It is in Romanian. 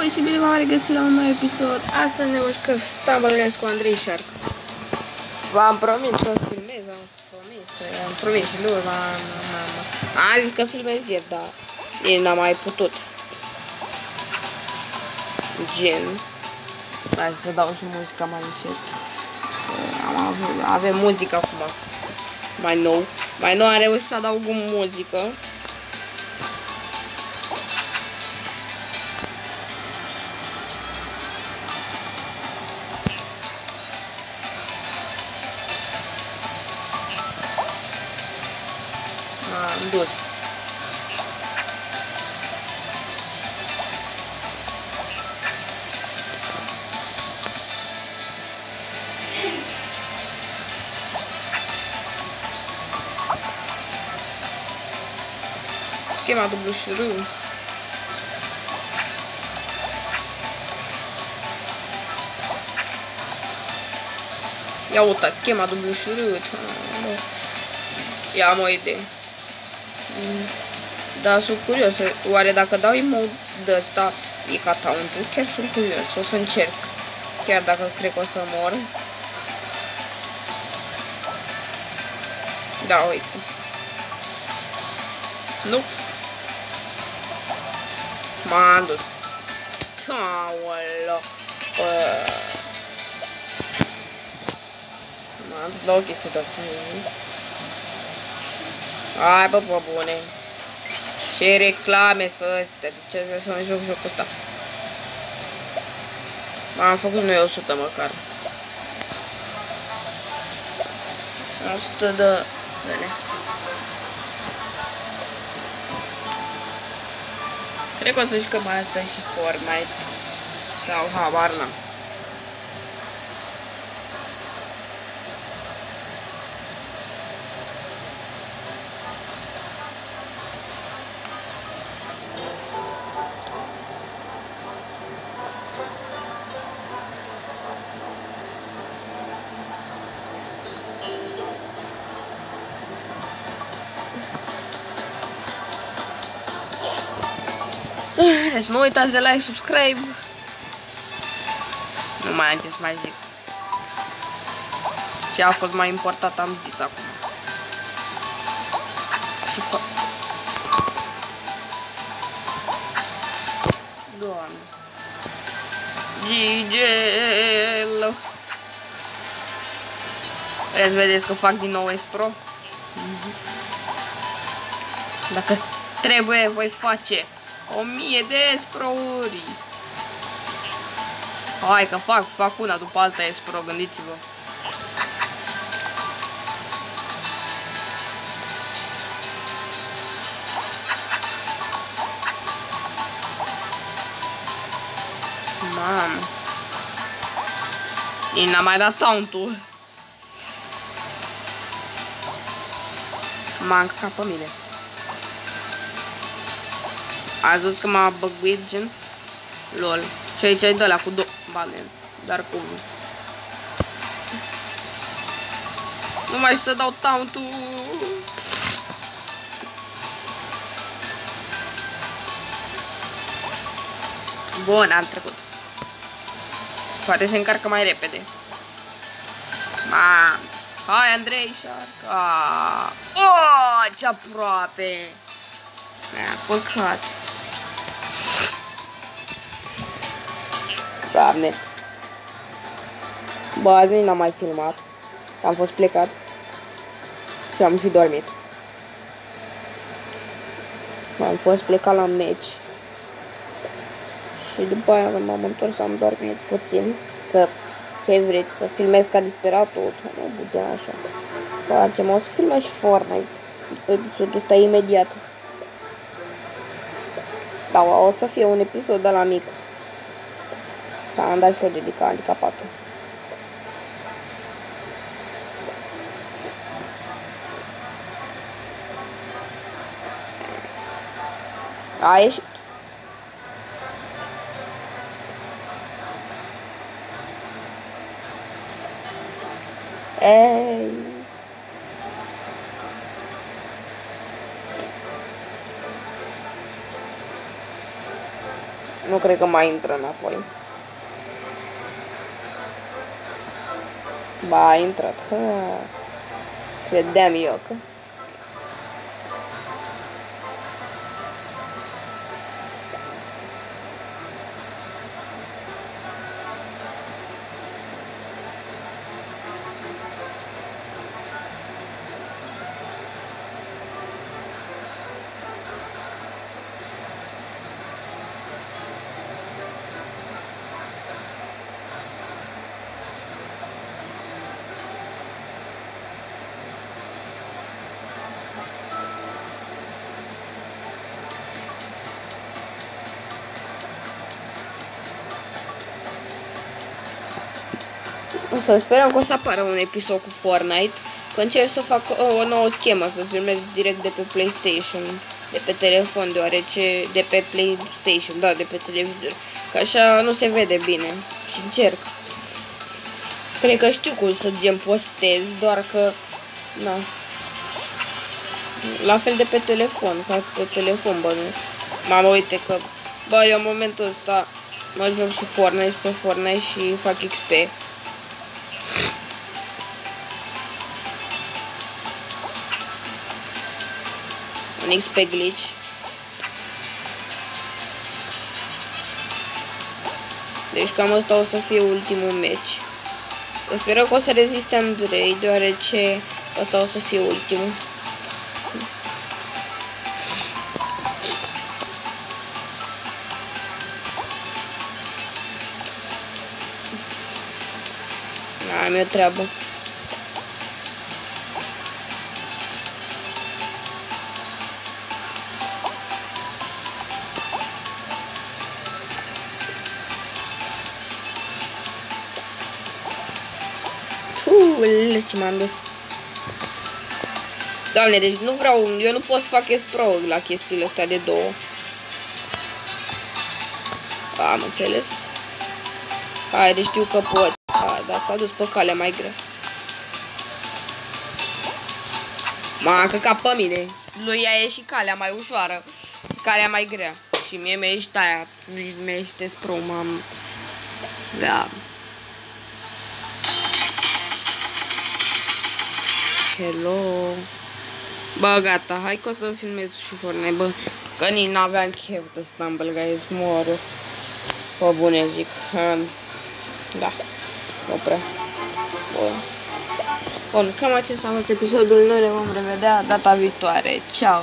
Salut și bine v-am regăsit la un nou episod. Astăzi ne jucăm Stumble cu Andrei Shark. V-am promis că o filmez, am promis și nu am zis că filmez ieri, dar ei n-am mai putut. Gen. Hai să dau și muzica mai încet. Avem muzică acum. Mai nou am reușit să adaug muzică. Am dus. Schema dublu și R. Ia uitați, schema dublu și R. Ia am o idee. Da, sunt curios. Oare dacă dau emote de ăsta e ca tauntul? Chiar sunt curios. O să încerc. Chiar dacă cred că o să mor. Da, uite. Nu. M-am dus. Aoleo. M-am dus la o chestie de asta. Hai bă, bă, bune. Ce reclame să astea. De ce vreau să mă joc jocul ăsta? M-am făcut noi 100 măcar. 100 de zile. Cred că o să jucăm asta și Fortnite. Sau habar n-am. Deci nu uitați de like, subscribe. Nu mai am ce să mai zic. Ce a fost mai important am zis acum. Și fă. Doamne. Gigel. Vreți să vedeți că fac din nou S-Pro? Dacă trebuie, voi face 1000 de S-Pro-uri. Hai că fac una după alta S-Pro, gândiți-vă. Mamă. Ei n-a mai dat tauntul. M-a încăcat pe mine. Ați văzut că m-a băguit, gen? LOL. Și aici e de-alea cu două bane. Dar cum? Nu mai știu să dau tauntul. Bun, am trecut. Poate se încarcă mai repede. Hai, Andrei Shark. Oh, ce aproape. Mi-a păcat. Doamne. Bă, azi nu n-am mai filmat. Am fost plecat. Și am și dormit. Am fost plecat la meci. Și după aia când m-am întors am dormit puțin. Că ce vreți, să filmez ca disperat tot. Nu putea așa. Facem, o să filmez și Fortnite. După episodul ăsta imediat. Da, o să fie un episod de la mic. Da, am dat și o dedicat handicapatul. A ieșit. Ei. Nu cred că mai intră înapoi. Ba, a intrat. Credeam eu că... O să sperăm că o să apară un episod cu Fortnite, că încerc să fac o nouă schemă, să filmez direct de pe PlayStation, de pe telefon, deoarece de pe PlayStation, da, de pe televizor, că așa nu se vede bine și încerc. Cred că știu cum să gen postez, doar că, na, la fel de pe telefon, ca pe telefon bănuiesc. Mamă, uite că, bă, eu în momentul ăsta mă joc și Fortnite pe Fortnite și fac XP. Un XP glitch. Deci cam asta o să fie ultimul meci. Sperăm că o să reziste Andrei, deoarece asta o să fie ultimul. Am eu treabă. Ce m-am dus. Doamne, deci nu vreau, eu nu pot să fac S-Pro la chestiile astea de două. Am înțeles. Hai, deci știu că pot. Dar s-a dus pe calea mai grea. M-a căcat pe mine. Lui ea e și calea mai ușoară. Calea mai grea. Și mie mi-a ieșit aia. Mi-a ieșit S-Pro, m-am... Da. Hello. Bă, gata, hai că o să filmez și Fortnite, bă. Că nici n-aveam chef de Stumble Guys, mor. Bă, bune zic. Da. Nu prea. Bun, cam acesta a fost episodul. Noi ne vom revedea data viitoare. Ciao.